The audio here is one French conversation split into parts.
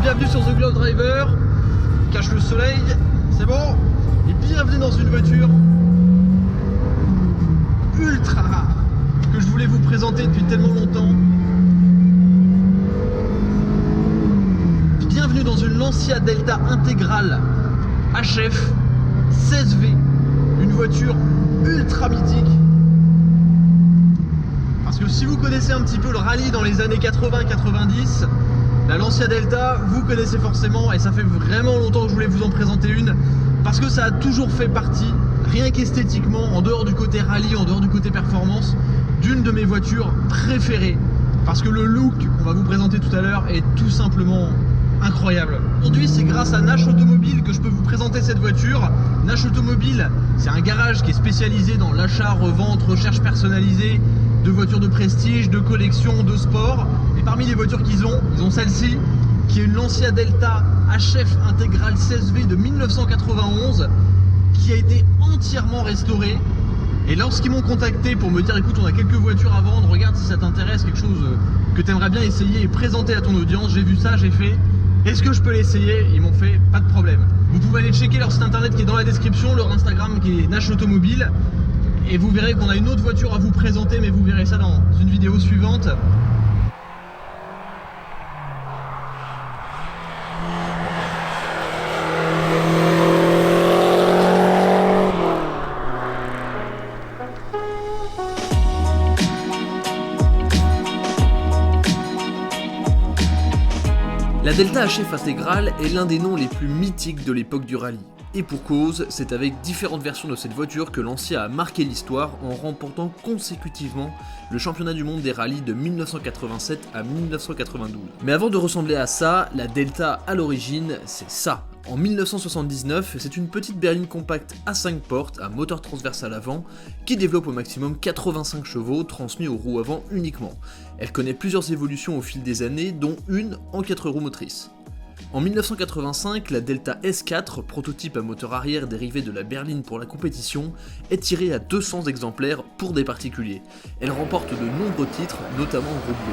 bienvenue sur The Glove Driver. Cache le soleil, c'est bon. Et bienvenue dans une voiture ultra rare que je voulais vous présenter depuis tellement longtemps. Bienvenue dans une Lancia Delta intégrale HF 16V, une voiture ultra mythique. Parce que si vous connaissez un petit peu le rallye dans les années 80-90, la Lancia Delta, vous connaissez forcément, et ça fait vraiment longtemps que je voulais vous en présenter une, parce que ça a toujours fait partie, rien qu'esthétiquement, en dehors du côté rallye, en dehors du côté performance, d'une de mes voitures préférées. Parce que le look qu'on va vous présenter tout à l'heure est tout simplement incroyable. Aujourd'hui, c'est grâce à Nash Automobile que je peux vous présenter cette voiture. Nash Automobile, c'est un garage qui est spécialisé dans l'achat, revente, recherche personnalisée de voitures de prestige, de collection, de sport. Et parmi les voitures qu'ils ont celle-ci, qui est une Lancia Delta HF intégrale 16V de 1991, qui a été entièrement restaurée. Et lorsqu'ils m'ont contacté pour me dire écoute, on a quelques voitures à vendre, regarde si ça t'intéresse, quelque chose que tu aimerais bien essayer et présenter à ton audience, j'ai vu ça, j'ai fait est-ce que je peux l'essayer? Ils m'ont fait pas de problème. Vous pouvez aller checker leur site internet qui est dans la description, leur Instagram qui est Nash Automobile, et vous verrez qu'on a une autre voiture à vous présenter, mais vous verrez ça dans une vidéo suivante. La Delta HF intégrale est l'un des noms les plus mythiques de l'époque du rallye. Et pour cause, c'est avec différentes versions de cette voiture que Lancia a marqué l'histoire en remportant consécutivement le championnat du monde des rallyes de 1987 à 1992. Mais avant de ressembler à ça, la Delta à l'origine, c'est ça. En 1979, c'est une petite berline compacte à 5 portes à moteur transversal avant qui développe au maximum 85 chevaux transmis aux roues avant uniquement. Elle connaît plusieurs évolutions au fil des années, dont une en 4 roues motrices. En 1985, la Delta S4, prototype à moteur arrière dérivé de la berline pour la compétition, est tirée à 200 exemplaires pour des particuliers. Elle remporte de nombreux titres, notamment au groupe B.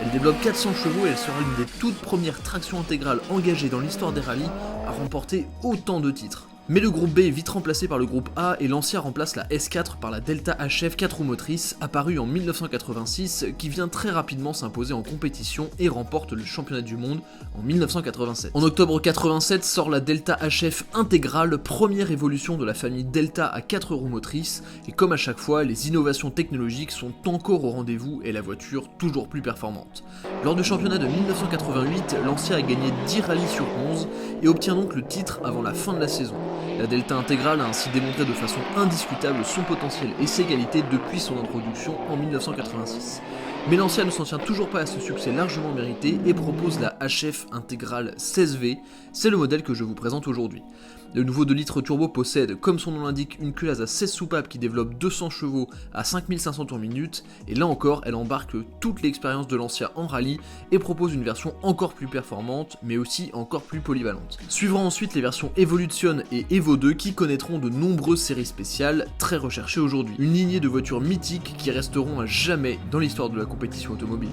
Elle développe 400 chevaux et elle sera l'une des toutes premières tractions intégrales engagées dans l'histoire des rallyes à remporter autant de titres. Mais le groupe B est vite remplacé par le groupe A et Lancia remplace la S4 par la Delta HF 4 roues motrices, apparue en 1986, qui vient très rapidement s'imposer en compétition et remporte le championnat du monde en 1987. En octobre 87 sort la Delta HF intégrale, première évolution de la famille Delta à 4 roues motrices, et comme à chaque fois, les innovations technologiques sont encore au rendez-vous et la voiture toujours plus performante. Lors du championnat de 1988, Lancia a gagné 10 rallyes sur 11 et obtient donc le titre avant la fin de la saison. La Delta intégrale a ainsi démontré de façon indiscutable son potentiel et ses qualités depuis son introduction en 1986. Mais Lancia ne s'en tient toujours pas à ce succès largement mérité et propose la HF intégrale 16V, c'est le modèle que je vous présente aujourd'hui. Le nouveau 2 litres turbo possède, comme son nom l'indique, une culasse à 16 soupapes qui développe 200 chevaux à 5500 tours minute, et là encore, elle embarque toute l'expérience de Lancia en rallye et propose une version encore plus performante, mais aussi encore plus polyvalente. Suivront ensuite les versions Evolution et Evo 2 qui connaîtront de nombreuses séries spéciales très recherchées aujourd'hui. Une lignée de voitures mythiques qui resteront à jamais dans l'histoire de la compétition automobile.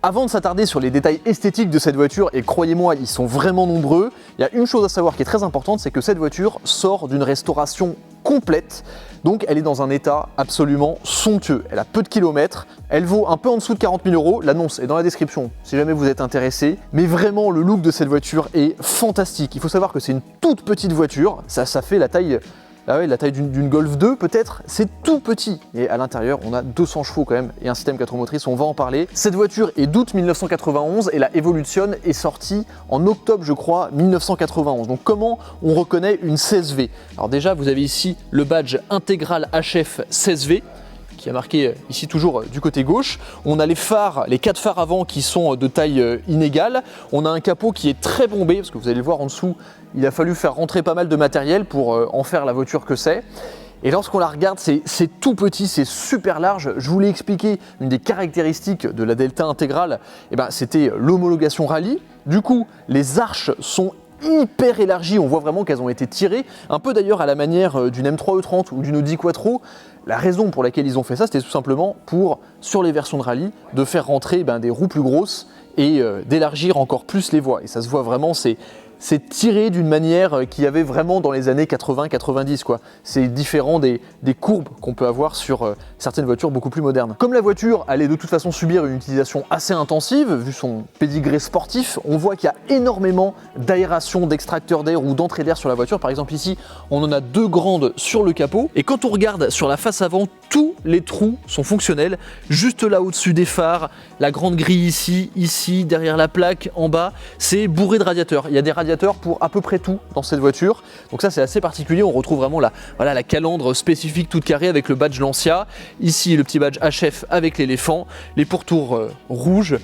Avant de s'attarder sur les détails esthétiques de cette voiture, et croyez-moi, ils sont vraiment nombreux, il y a une chose à savoir qui est très importante, c'est que cette voiture sort d'une restauration complète, donc elle est dans un état absolument somptueux. Elle a peu de kilomètres, elle vaut un peu en dessous de 40 000 €, l'annonce est dans la description si jamais vous êtes intéressé, mais vraiment le look de cette voiture est fantastique. Il faut savoir que c'est une toute petite voiture, ça fait la taille... la taille d'une Golf 2 peut-être, c'est tout petit. Et à l'intérieur, on a 200 chevaux quand même et un système 4 roues motrices, on va en parler. Cette voiture est d'août 1991 et la Evolution est sortie en octobre, je crois, 1991. Donc comment on reconnaît une 16V? Alors déjà, vous avez ici le badge intégral HF 16V, qui a marqué ici toujours du côté gauche. On a les phares, les 4 phares avant qui sont de taille inégale. On a un capot qui est très bombé, parce que vous allez le voir en dessous, il a fallu faire rentrer pas mal de matériel pour en faire la voiture que c'est. Et lorsqu'on la regarde, c'est tout petit, c'est super large. Je vous l'ai expliqué, une des caractéristiques de la Delta intégrale, c'était l'homologation rallye. Du coup, les arches sont hyper élargies, on voit vraiment qu'elles ont été tirées, un peu d'ailleurs à la manière d'une M3 E30 ou d'une Audi Quattro. La raison pour laquelle ils ont fait ça, c'était tout simplement pour, sur les versions de rallye, de faire rentrer des roues plus grosses et d'élargir encore plus les voies. Et ça se voit vraiment, c'est tiré d'une manière qu'il y avait vraiment dans les années 80-90 quoi. C'est différent des courbes qu'on peut avoir sur certaines voitures beaucoup plus modernes. Comme la voiture allait de toute façon subir une utilisation assez intensive, vu son pédigré sportif, on voit qu'il y a énormément d'aération, d'extracteurs d'air ou d'entrée d'air sur la voiture. Par exemple ici, on en a 2 grandes sur le capot. Et quand on regarde sur la face avant, tous les trous sont fonctionnels. Juste là au-dessus des phares, la grande grille ici, derrière la plaque, en bas, c'est bourré de radiateurs. Il y a des radiateurs pour à peu près tout dans cette voiture, donc ça c'est assez particulier. On retrouve vraiment la calandre spécifique toute carrée avec le badge Lancia, ici le petit badge HF avec l'éléphant, les pourtours rouges.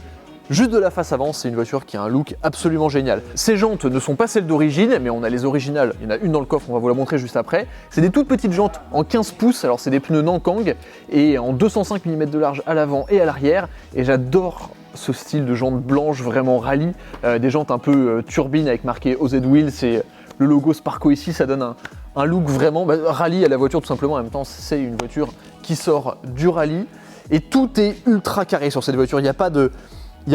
Juste de la face avant, c'est une voiture qui a un look absolument génial. Ces jantes ne sont pas celles d'origine, mais on a les originales. Il y en a une dans le coffre, on va vous la montrer juste après. C'est des toutes petites jantes en 15 pouces, alors c'est des pneus Nankang, et en 205 mm de large à l'avant et à l'arrière. Et j'adore ce style de jantes blanches vraiment rallye, des jantes un peu turbines avec marqué OZ Wheels, c'est le logo Sparco ici, ça donne un look vraiment rallye à la voiture tout simplement. En même temps, c'est une voiture qui sort du rallye, et tout est ultra carré sur cette voiture. Il n'y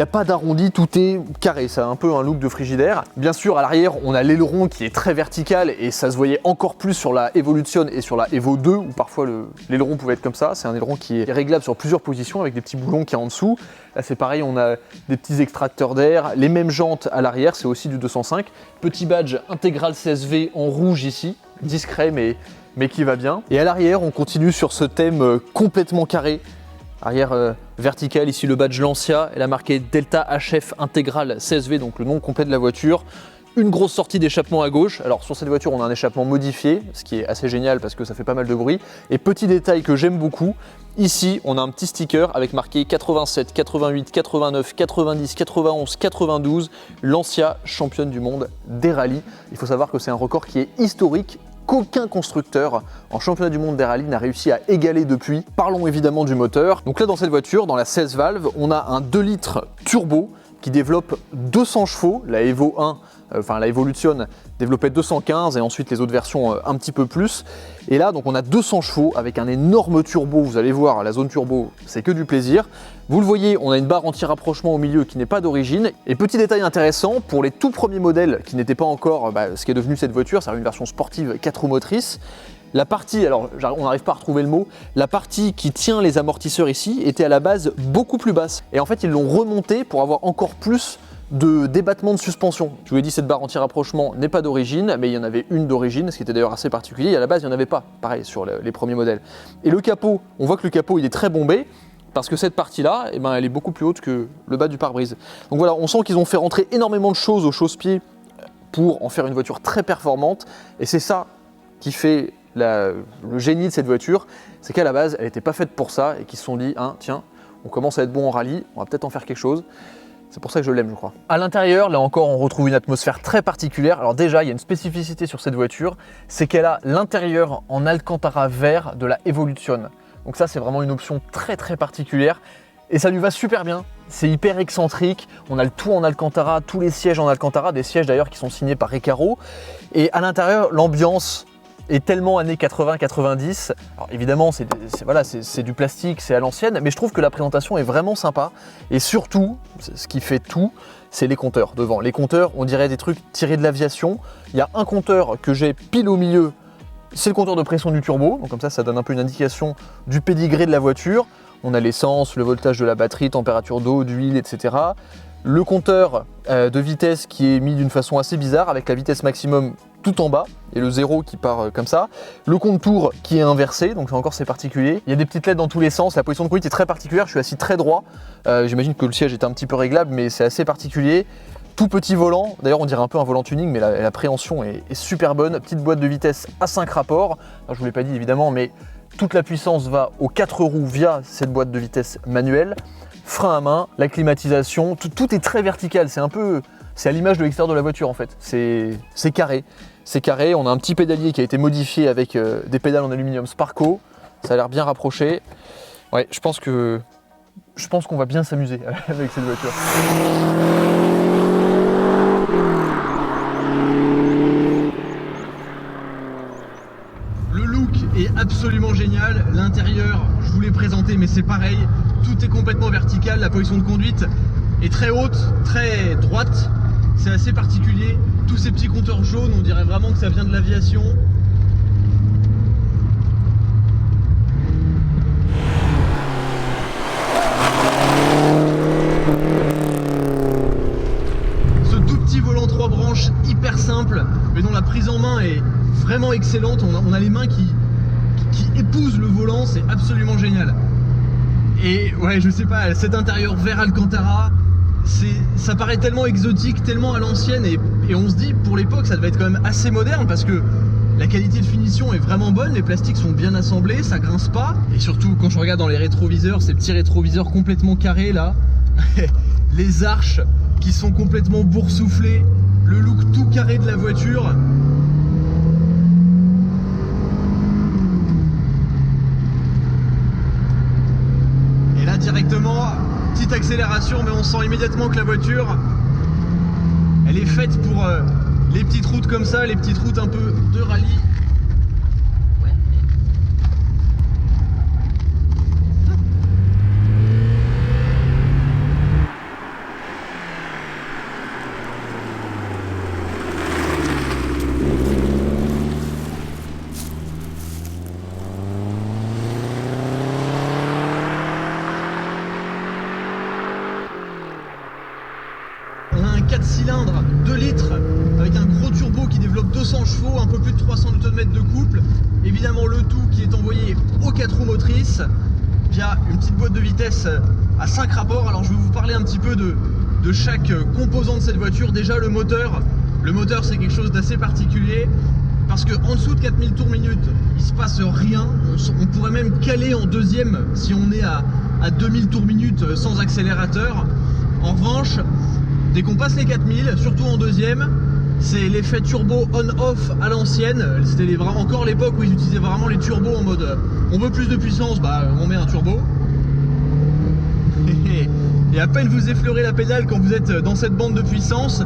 a pas d'arrondi, tout est carré, ça a un peu un look de frigidaire. Bien sûr, à l'arrière, on a l'aileron qui est très vertical et ça se voyait encore plus sur la Evolution et sur la Evo 2 où parfois l'aileron pouvait être comme ça. C'est un aileron qui est réglable sur plusieurs positions avec des petits boulons qui y a en dessous. Là, c'est pareil, on a des petits extracteurs d'air, les mêmes jantes à l'arrière, c'est aussi du 205. Petit badge intégral CSV en rouge ici, discret mais qui va bien. Et à l'arrière, on continue sur ce thème complètement carré. Arrière verticale, ici le badge Lancia, elle a marqué Delta HF intégral CSV, donc le nom complet de la voiture. Une grosse sortie d'échappement à gauche. Alors sur cette voiture, on a un échappement modifié, ce qui est assez génial parce que ça fait pas mal de bruit. Et petit détail que j'aime beaucoup, ici on a un petit sticker avec marqué 87, 88, 89, 90, 91, 92, Lancia championne du monde des rallyes. Il faut savoir que c'est un record qui est historique, qu'aucun constructeur en championnat du monde des rallyes n'a réussi à égaler depuis. Parlons évidemment du moteur. Donc là dans cette voiture, dans la 16 valves, on a un 2 litres turbo qui développe 200 chevaux, la Evo 1, la Evolution développait 215 et ensuite les autres versions un petit peu plus. Et là donc on a 200 chevaux avec un énorme turbo, vous allez voir la zone turbo c'est que du plaisir. Vous le voyez, on a une barre anti-rapprochement au milieu qui n'est pas d'origine. Et petit détail intéressant, pour les tout premiers modèles qui n'étaient pas encore ce qui est devenu cette voiture, c'est une version sportive 4 roues motrices. La partie, alors on n'arrive pas à retrouver le mot, la partie qui tient les amortisseurs ici était à la base beaucoup plus basse. Et en fait ils l'ont remontée pour avoir encore plus de débattement de suspension. Je vous ai dit cette barre anti-rapprochement n'est pas d'origine, mais il y en avait une d'origine, ce qui était d'ailleurs assez particulier. Et à la base il n'y en avait pas, pareil sur les premiers modèles. Et le capot, on voit que le capot il est très bombé, parce que cette partie-là, elle est beaucoup plus haute que le bas du pare-brise. Donc voilà, on sent qu'ils ont fait rentrer énormément de choses au chausse-pied pour en faire une voiture très performante. Et c'est ça qui fait le génie de cette voiture, c'est qu'à la base, elle n'était pas faite pour ça et qu'ils se sont dit, tiens, on commence à être bon en rallye, on va peut-être en faire quelque chose. C'est pour ça que je l'aime, je crois. À l'intérieur, là encore, on retrouve une atmosphère très particulière. Alors déjà, il y a une spécificité sur cette voiture, c'est qu'elle a l'intérieur en Alcantara vert de la Evolution. Donc ça, c'est vraiment une option très très particulière et ça lui va super bien. C'est hyper excentrique, on a le tout en Alcantara, tous les sièges en Alcantara, des sièges d'ailleurs qui sont signés par Recaro. Et à l'intérieur, l'ambiance est tellement années 80-90. Alors évidemment, c'est du plastique, c'est à l'ancienne, mais je trouve que la présentation est vraiment sympa. Et surtout, ce qui fait tout, c'est les compteurs devant. Les compteurs, on dirait des trucs tirés de l'aviation. Il y a un compteur que j'ai pile au milieu. C'est le compteur de pression du turbo, donc comme ça donne un peu une indication du pédigré de la voiture. On a l'essence, le voltage de la batterie, température d'eau, d'huile, etc. Le compteur de vitesse qui est mis d'une façon assez bizarre avec la vitesse maximum tout en bas et le zéro qui part comme ça. Le compte-tour qui est inversé, donc encore c'est particulier. Il y a des petites LED dans tous les sens, la position de conduite est très particulière, je suis assis très droit. J'imagine que le siège est un petit peu réglable, mais c'est assez particulier. Tout petit volant, d'ailleurs on dirait un peu un volant tuning, mais la préhension est super bonne. Petite boîte de vitesse à 5 rapports. Alors, je vous l'ai pas dit évidemment, mais toute la puissance va aux 4 roues via cette boîte de vitesse manuelle. Frein à main, la climatisation, tout est très vertical. C'est à l'image de l'extérieur de la voiture en fait. C'est carré. C'est carré. On a un petit pédalier qui a été modifié avec des pédales en aluminium Sparco. Ça a l'air bien rapproché. Ouais, je pense qu'on va bien s'amuser avec cette voiture. look est absolument génial. L'intérieur, je vous l'ai présenté, mais c'est pareil. Tout est complètement vertical. La position de conduite est très haute, très droite. C'est assez particulier. Tous ces petits compteurs jaunes, on dirait vraiment que ça vient de l'aviation. Ce tout petit volant 3 branches hyper simple, mais dont la prise en main est vraiment excellente. On a les mains qui épousent le volant, c'est absolument génial. Et ouais, je sais pas, cet intérieur vert Alcantara, ça paraît tellement exotique, tellement à l'ancienne, et on se dit pour l'époque ça devait être quand même assez moderne parce que la qualité de finition est vraiment bonne, les plastiques sont bien assemblés, ça grince pas, et surtout quand je regarde dans les rétroviseurs, ces petits rétroviseurs complètement carrés là, les arches qui sont complètement boursouflées, le look tout carré de la voiture. Et là directement, petite accélération, mais on sent immédiatement que la voiture, elle est faite pour les petites routes comme ça, les petites routes un peu de rallye. On a un 4 cylindres 2 litres avec un gros turbo qui développe 200 chevaux, un peu plus de 300 Nm de couple. Évidemment le tout qui est envoyé aux 4 roues motrices via une petite boîte de vitesse à 5 rapports. Alors je vais vous parler un petit peu de chaque composant de cette voiture. Déjà le moteur c'est quelque chose d'assez particulier parce que en dessous de 4000 tours minute il se passe rien. On pourrait même caler en deuxième si on est à 2000 tours minute sans accélérateur. En revanche, dès qu'on passe les 4000, surtout en deuxième, c'est l'effet turbo on-off à l'ancienne. C'était encore l'époque où ils utilisaient vraiment les turbos en mode on veut plus de puissance, bah on met un turbo. Et à peine vous effleurez la pédale quand vous êtes dans cette bande de puissance,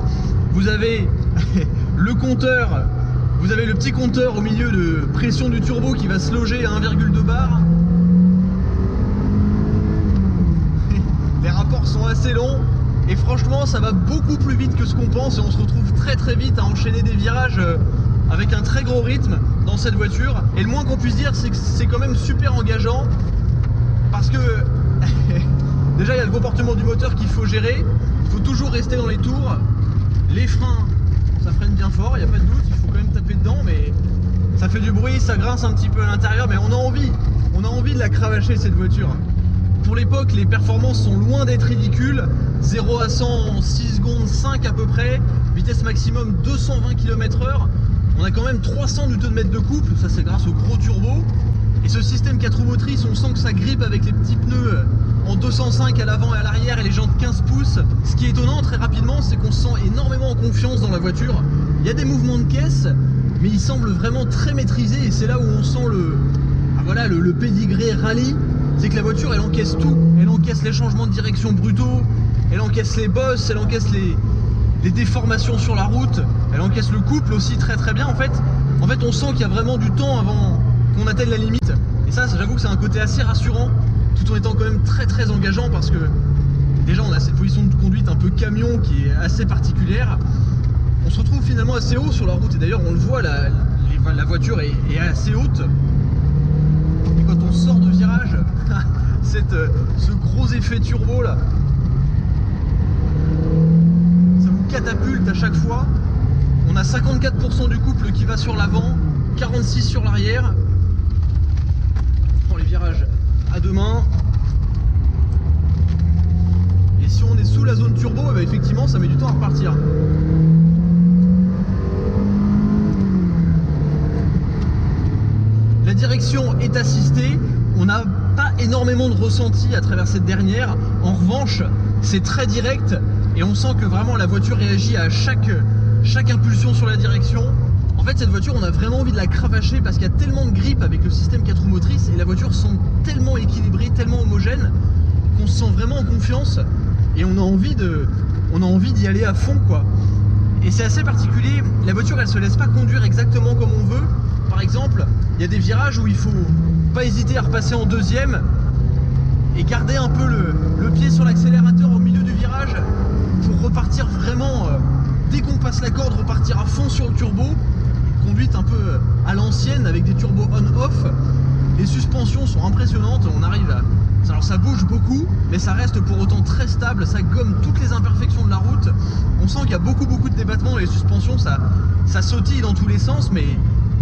vous avez le compteur, vous avez le petit compteur au milieu de pression du turbo qui va se loger à 1,2 bar. Les rapports sont assez longs. Et franchement ça va beaucoup plus vite que ce qu'on pense et on se retrouve très vite à enchaîner des virages avec un très gros rythme dans cette voiture. Et le moins qu'on puisse dire c'est que c'est quand même super engageant parce que déjà il y a le comportement du moteur qu'il faut gérer, il faut toujours rester dans les tours, les freins ça freine bien fort, il n'y a pas de doute, il faut quand même taper dedans mais ça fait du bruit, ça grince un petit peu à l'intérieur mais on a envie de la cravacher cette voiture. Pour l'époque, les performances sont loin d'être ridicules. 0 à 100 en 6 secondes 5 à peu près. Vitesse maximum 220 km/h. On a quand même 300 Nm de couple. Ça, c'est grâce au gros turbo. Et ce système 4 roues motrices, on sent que ça grippe avec les petits pneus en 205 à l'avant et à l'arrière et les jantes 15 pouces. Ce qui est étonnant très rapidement, c'est qu'on se sent énormément en confiance dans la voiture. Il y a des mouvements de caisse, mais ils semblent vraiment très maîtrisés. Et c'est là où on sent le pédigré rallye. C'est que la voiture elle encaisse tout, elle encaisse les changements de direction brutaux, elle encaisse les bosses, elle encaisse les déformations sur la route, elle encaisse le couple aussi très bien en fait on sent qu'il y a vraiment du temps avant qu'on atteigne la limite et ça j'avoue que c'est un côté assez rassurant tout en étant quand même très engageant parce que déjà on a cette position de conduite un peu camion qui est assez particulière. On se retrouve finalement assez haut sur la route et d'ailleurs on le voit la voiture est assez haute. Et quand on sort de virage, ce gros effet turbo là, ça vous catapulte à chaque fois. On a 54% du couple qui va sur l'avant, 46% sur l'arrière. On prend les virages à deux mains. Et si on est sous la zone turbo, eh bien effectivement ça met du temps à repartir. La direction est assistée, on n'a pas énormément de ressenti à travers cette dernière. En revanche, c'est très direct et on sent que vraiment la voiture réagit à chaque impulsion sur la direction. En fait, cette voiture, on a vraiment envie de la cravacher parce qu'il y a tellement de grippe avec le système 4 roues motrices et la voiture semble tellement équilibrée, tellement homogène qu'on se sent vraiment en confiance et on a envie d'y aller à fond quoi. Et c'est assez particulier, la voiture elle se laisse pas conduire exactement comme on veut. Par exemple, il y a des virages où il faut pas hésiter à repasser en deuxième et garder un peu le pied sur l'accélérateur au milieu du virage pour repartir vraiment, dès qu'on passe la corde, repartir à fond sur le turbo. Conduite un peu à l'ancienne avec des turbos on-off. Les suspensions sont impressionnantes, on arrive à... Alors ça bouge beaucoup, mais ça reste pour autant très stable, ça gomme toutes les imperfections de la route. On sent qu'il y a beaucoup de débattements dans les suspensions, ça sautille dans tous les sens, mais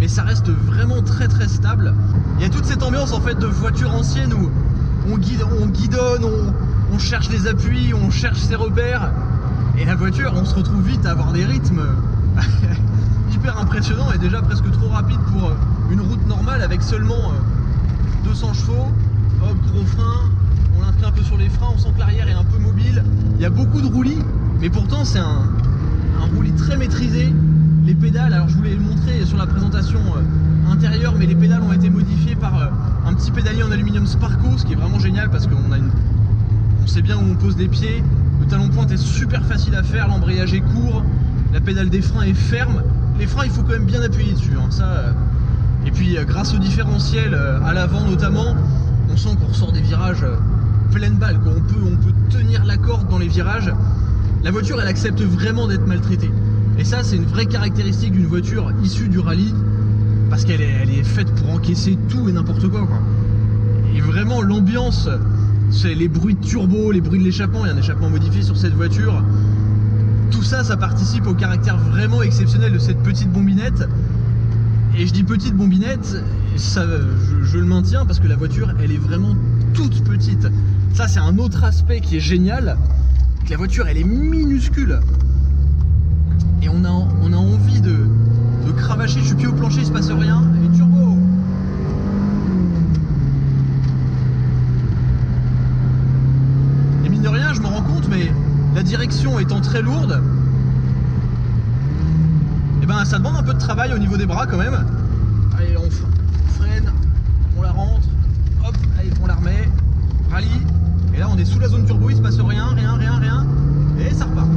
ça reste vraiment très stable. Il y a toute cette ambiance en fait de voiture ancienne où on guidonne, on cherche les appuis, on cherche ses repères. Et la voiture, on se retrouve vite à avoir des rythmes hyper impressionnants et déjà presque trop rapides pour une route normale avec seulement 200 chevaux. Hop, gros frein, on l'inscrit un peu sur les freins, on sent que l'arrière est un peu mobile. Il y a beaucoup de roulis, mais pourtant c'est un roulis très maîtrisé. Les pédales, alors je voulais le montrer sur la présentation intérieure, mais les pédales ont été modifiées par un petit pédalier en aluminium Sparco, ce qui est vraiment génial parce qu'on on sait bien où on pose les pieds. Le talon de pointe est super facile à faire, l'embrayage est court, la pédale des freins est ferme. Les freins, il faut quand même bien appuyer dessus, hein, ça. Et puis grâce au différentiel à l'avant notamment, on sent qu'on ressort des virages pleine balle, quoi. On peut tenir la corde dans les virages. La voiture, elle accepte vraiment d'être maltraitée. Et ça, c'est une vraie caractéristique d'une voiture issue du rallye, parce qu'elle est faite pour encaisser tout et n'importe quoi. Et vraiment, l'ambiance, c'est les bruits de turbo, les bruits de l'échappement. Il y a un échappement modifié sur cette voiture. Tout ça, ça participe au caractère vraiment exceptionnel de cette petite bombinette. Et je dis petite bombinette, ça, je le maintiens parce que la voiture, elle est vraiment toute petite. Ça, c'est un autre aspect qui est génial. Que la voiture, elle est minuscule. Et on a envie de cravacher. Je suis pied au plancher, il se passe rien. Et turbo. Et mine de rien, je me rends compte, mais la direction étant très lourde, et ben ça demande un peu de travail au niveau des bras quand même. Allez, on freine, on la rentre, hop, allez, on la remet, rallye, et là on est sous la zone turbo, il se passe rien, et ça repart.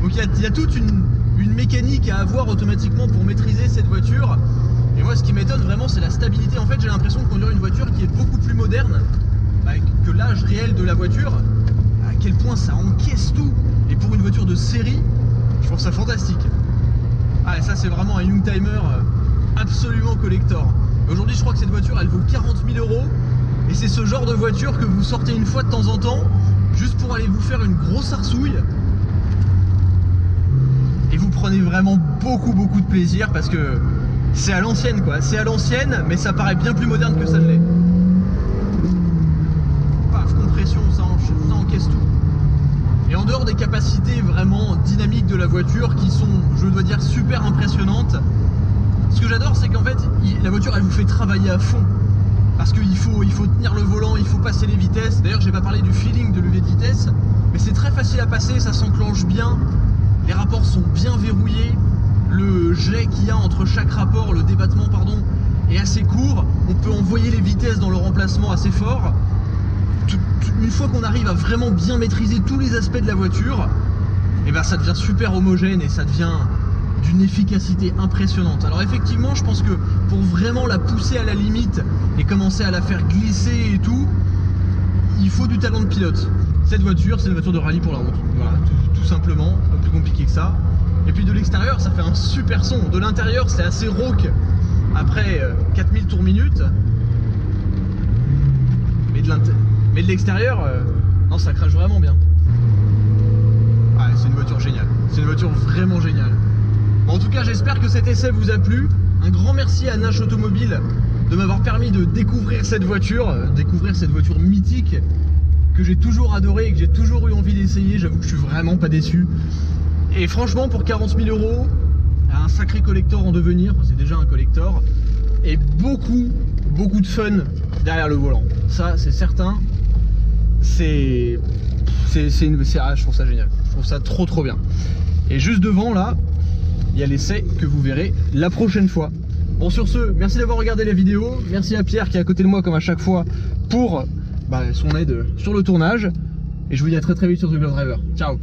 Donc il y a toute une mécanique à avoir automatiquement pour maîtriser cette voiture. Et moi ce qui m'étonne vraiment, c'est la stabilité. En fait, j'ai l'impression de conduire une voiture qui est beaucoup plus moderne que l'âge réel de la voiture. À quel point ça encaisse tout. Et pour une voiture de série, je trouve ça fantastique. Ah, et ça c'est vraiment un Youngtimer absolument collector. Aujourd'hui je crois que cette voiture elle vaut 40 000 €. Et c'est ce genre de voiture que vous sortez une fois de temps en temps, juste pour aller vous faire une grosse arsouille. Et vous prenez vraiment beaucoup de plaisir parce que c'est à l'ancienne quoi. C'est à l'ancienne, mais ça paraît bien plus moderne que ça ne l'est. Paf, compression, ça encaisse tout. Et en dehors des capacités vraiment dynamiques de la voiture qui sont, je dois dire, super impressionnantes, ce que j'adore c'est qu'en fait la voiture elle vous fait travailler à fond. Parce qu'il faut tenir le volant, il faut passer les vitesses. D'ailleurs j'ai pas parlé du feeling de lever de vitesse, mais c'est très facile à passer, ça s'enclenche bien. Les rapports sont bien verrouillés. Le jet qu'il y a entre chaque rapport, le débattement pardon, est assez court. On peut envoyer les vitesses dans le remplacement assez fort. Une fois qu'on arrive à vraiment bien maîtriser tous les aspects de la voiture, et ben ça devient super homogène et ça devient d'une efficacité impressionnante. Alors effectivement, je pense que pour vraiment la pousser à la limite et commencer à la faire glisser et tout, il faut du talent de pilote. Cette voiture, c'est une voiture de rallye pour la route. Voilà, tout simplement, pas plus compliqué que ça. Et puis de l'extérieur, ça fait un super son. De l'intérieur, c'est assez rauque après 4000 tours minute. Mais de l'extérieur, non, ça crache vraiment bien. Ah, c'est une voiture géniale. C'est une voiture vraiment géniale. Bon, en tout cas, j'espère que cet essai vous a plu. Un grand merci à Nash Automobile de m'avoir permis de découvrir cette voiture mythique que j'ai toujours adoré et que j'ai toujours eu envie d'essayer. J'avoue que je suis vraiment pas déçu. Et franchement, pour 40 000 €, un sacré collector en devenir, c'est déjà un collector, et beaucoup de fun derrière le volant. Ça, c'est certain. Je trouve ça génial. Je trouve ça trop bien. Et juste devant, là, il y a l'essai que vous verrez la prochaine fois. Bon, sur ce, merci d'avoir regardé la vidéo. Merci à Pierre qui est à côté de moi, comme à chaque fois, pour son aide sur le tournage. Et je vous dis à très vite sur The Glove Driver. Ciao.